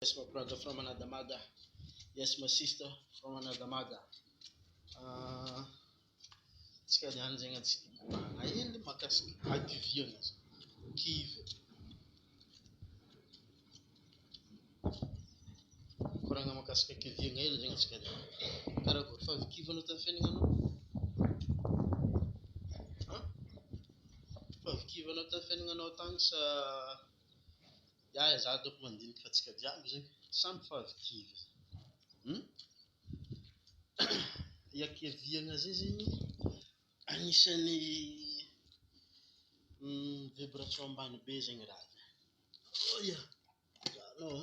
Yes, my brother from another mother. Yes, my sister from another mother. Tsika niany zegny atsika hely mahakasika adiviana kivy. Koragna mahakasika kiviana hely zegny atsika niany. Karakory fa avy kivy anao tamin'ny fiainagnanao? Fa avy kivy anao tamin'ny fiainagnanao tagny sa za doko mandinika fa atsika jiaby zegny samy fa avy kivy. Iakiviana zay zegny agnisan'ny vibration ambany be zegny raha zay. Oh ya, zanao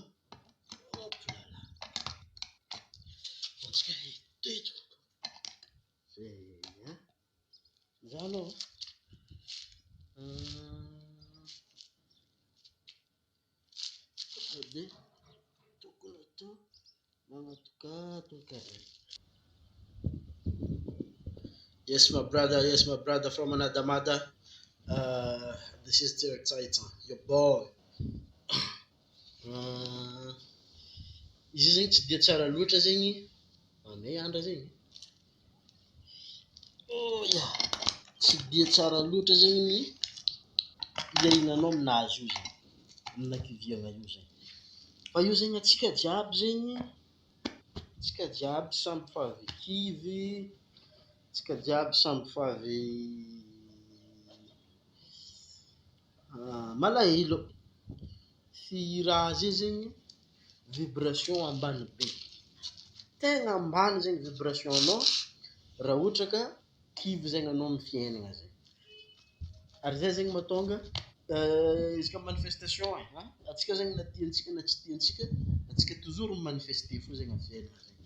hop là là. Antsika hiteto. Zay zanao be tokony atao magnatokatoka. Yes, my brother from another mother. This is Derek Titan, your boy. Izy zegny tsy dia tsara loatra zegny anay andra zegny. Oh ya, tsy dia tsara loatra zegny ny iainanao aminazy io zegny, amina kiviana io zegny. Fa io zegny atsika jiaby zegny, atsika jiaby samby fa avy kivy, atsika jiaby samby fa avy malahelo. Fi raha zay zegny vibration ambany be. Tegna ambany zegny vibration anao raha ohatra ka kivy zegny anao amin'ny fiainana zegny. Ary zay zegny mahatonga izy ka manifestation atsika zegny na tiantsika na tsy tiantsika, atsika toujours manifester fo zegny amin'ny fiainana zegny.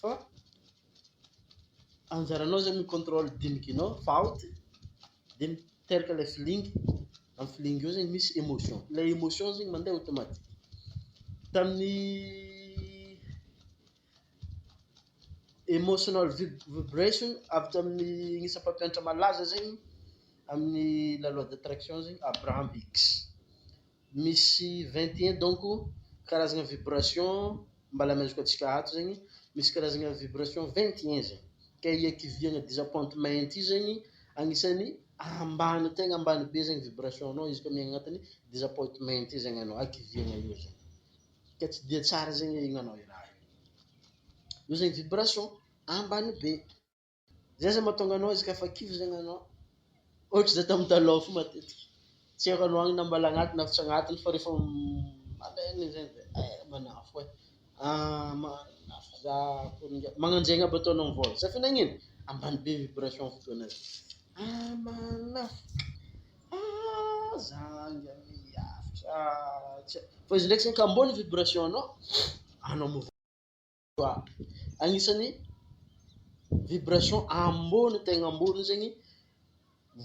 Fa anjaranao zegny mi-contrôle dinikinao faute dia miteraka ilay feeling. Amin'ny feeling io zegny misy émotion. Ilay émotion zegny mandeha automatique. Tamin'ny emotional vibration avy tamin'ny isan'ny mpampianatra malaza zegny amin'ny la loi d'attraction zegny Abraham Hicks. Misy 21 donc karazagna vibration mbala amezako atsika ato zegny, misy karazagna vibration 21 zegny. Ka iakiviana disappointment io zegny agnisan'ny ambany tegna ambany be zegny vibration anao izy koa miaigna agnatin'ny disappointment io zegny anao akiviana io zegny. Ka tsy dia tsara zegny iainanao i raha io. Io zegny vibration ambany be. Zay zay mahatonga anao izy ka fa kivy zegny anao. Ohatra zay tamin'ny taloha fo matetiky. Tsy haiko anao agny na mbala agnatiny na tsy agnatiny fa rehefa malaigny zegny dia manafo manafo za magnanjegny aby ataonao mivôla. Sa finagnino? Ambany be vibration fotoana zay. Manafo. Zanga miafitra. Fa izy ndraiky zegny ka ambony vibration anao mivoa. Agnisan'ny vibration ambony tegna ambony zegny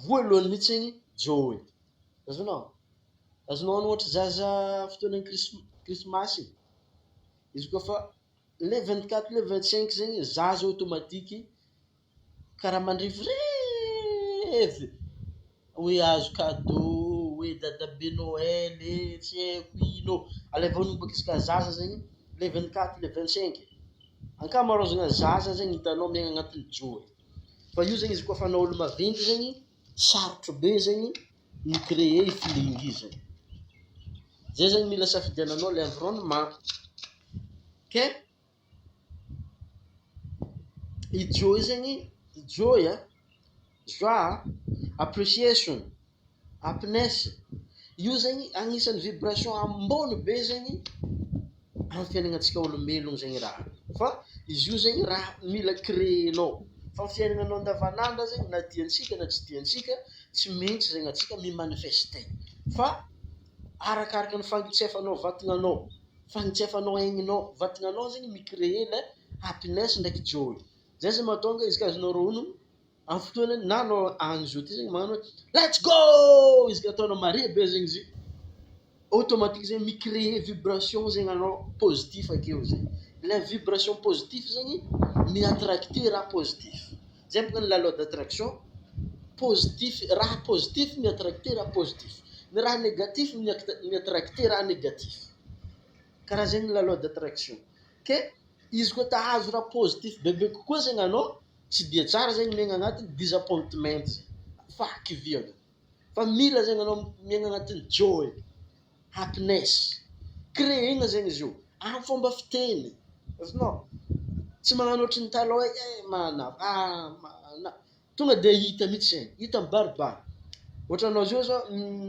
voalohany mihitsy zegny joy. Azonao ohatra zaza fotoanan'ny krismasy. Izy koa fa le 24 le 25 zegny zaza automatique karaha mandrivoriv hoe azo cadeau, hoe dadabe Noël, tsy haiko ino. Alevony boka izy ka zaza zegny le 24 le 25. Ankamarozagna zaza zegny hitanao miaigna agnatin'ny joy. Fa io zegny izy koa fa anao olo maventy zegny sarotro be zegny mi-créer feeling io zegny. Zay zegny mila safidiananao le environnement. Ke i joy zegny, joy joie, appreciation, happiness. Io zegny agnisan'ny vibration ambony be zegny amin'ny fiainagnantsika olombelogno zegny raha. Fa izy io zegny raha mila créenao. Fa amin'ny fiainagnanao andavanandro zegny na tiantsika na tsy tiantsika tsy maintsy zegny atsika mi-manifester. Fa arakaraka ny fangitsefanao vatagnanao, fangitsefanao aigninao, vatagnanao zegny mi-créer le happiness ndraiky joy. Zay zay mahatonga izy ka azonao ronono amin'ny fotoanany na anao agny zao ty zegny magnano let's go! Izy ka ataonao mare be zegny izy automatique zegny mi-créer vibration zegny anao positif akeo zegny. Le vibration positif zegny mi-attracter raha positif. Zay bôka ny la loi d'attraction. Positif, raha positif mi-attracter raha positif. Ny raha négatif mi-attracter raha négatif. karaha zegny la loi d'attraction. Ke izy koa tahazo raha positif bebe kokoa zegny anao, tsy dia tsara zegny miaigna agnatin'ny disappointment zegny. Fahakiviagna. Fa mila zegny anao miaigna agnatin'ny joy, happiness. Créer-na zegny izy io. Amin'ny fomba fiteny. Azonao? Tsy magnano ohatrin'ny taloha mana. Tonga dia hita mihitsy zegny. Hita mibaribary. Ohatra anao zio zao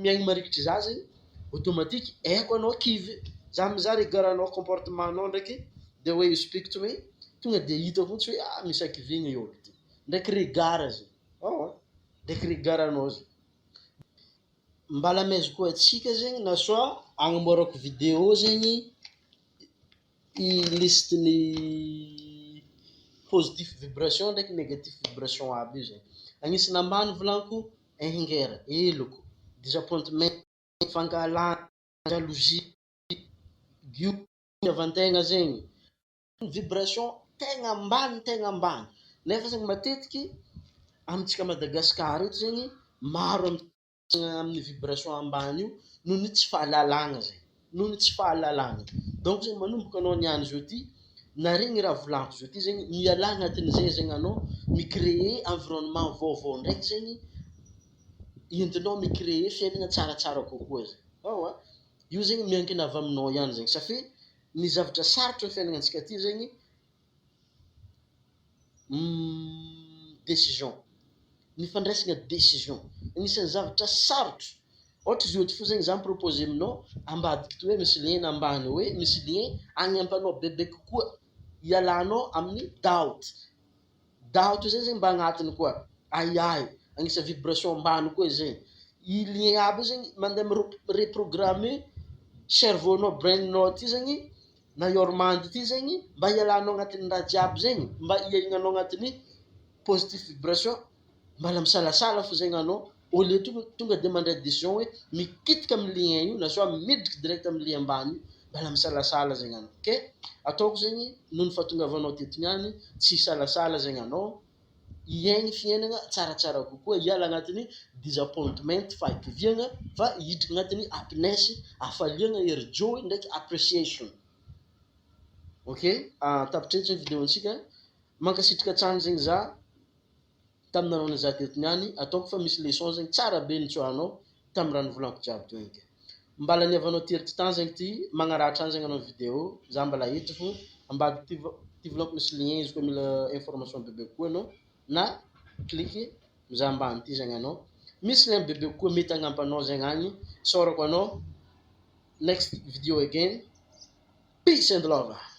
miaigny marikitry za zegny, automatique haiko anao kivy. Za mizaha regaranao comportementanao ndraiky, the way you speak to me, tonga dia hitako mihitsy hoe misy akivigna io ty. Ndraiky regard zegny. Ndraiky regaranao zegny. Mbala ameziko antsika zegny na soit agnamboarako vidéo zegny i liste-ny positif vibration ndraiky négatif vibration aby io zegny. Agnisan'ny ambany volaniko anger, eloko, disappointment, fangalana, jalousie, avantegna zegny. Vibration tegna ambany. Nefa zegny matetiky amintsika Madagasikara eto zegny maro amin'ny vibration ambany io noho ny tsy fahalalagna zegny. Noho ny tsy fahalalagna. Donc zegny manomboka anao niany zio ty, naregny raha volaniko zio ty zegny, miala agnatin'izay zegny anao, mi-créer environnement vaovao ndraiky zegny, entinao mi-créer fiainana tsaratsara kokoa zegny. Io zegny miankina avy aminao ihany zegny. Satria ny zavatra sarotra ny fiainagnantsika ty zegny, décision. Ny fandraisana décision. Anisan'ny zavatra sarotra. Ohatra izy ohatry fo zegny za propose aminao, ambadiky ty hoe misy lien ambany hoe misy lien agnampanao bebe kokoa. Ialanao amin'ny doubt. Doubt zay zegny mba agnatiny koa. Agnisa vibration ambany koa zegny. I lien aby zegny mandeha reprogrammer cerveau-nao, brain-nao ty zegny, na yormandy ty zegny, mba ialanao agnatin'ny raha jiaby zegny, mba iaignanao agnatin'ny positif vibration, mbala misalasala fo zegny anao, au lieu tonga dia mandray décision hoe mikitika amin'ny lien io, na soit midriky direct amin'ny lien ambany io, mbala misalasala zegny anao. Ke ataoko zegny noho ny fahatongavanao teto niany, tsy salasala zegny anao, iaigny fiainana tsaratsara kokoa, iala agnatin'ny disappointment, fahakiviagna, fa hiditra agnatin'ny happiness, hafaliagna, ery joy ndraiky appreciation. Tapitretra ny vidéo-ntsika. Mankasitraka hatrany zegny za tamin'ny nanao za teto niany, ataoko fa misy leçon zegny tsara be nitsoahanao tamin'ny raha nivolaniko jiaby teo igny. Mbala niavanao tery tany zegny ty, magnaratra any zegny anao vidéo, za mbala eto fo, ambadiky ty volaniko misy lien izy koa mila information bebe kokoa anao, na clique mizaha ambany ty zegny anao. Misy lien bebe kokoa mety agnampanao zegny agny, saorako anao, next video again, peace and love.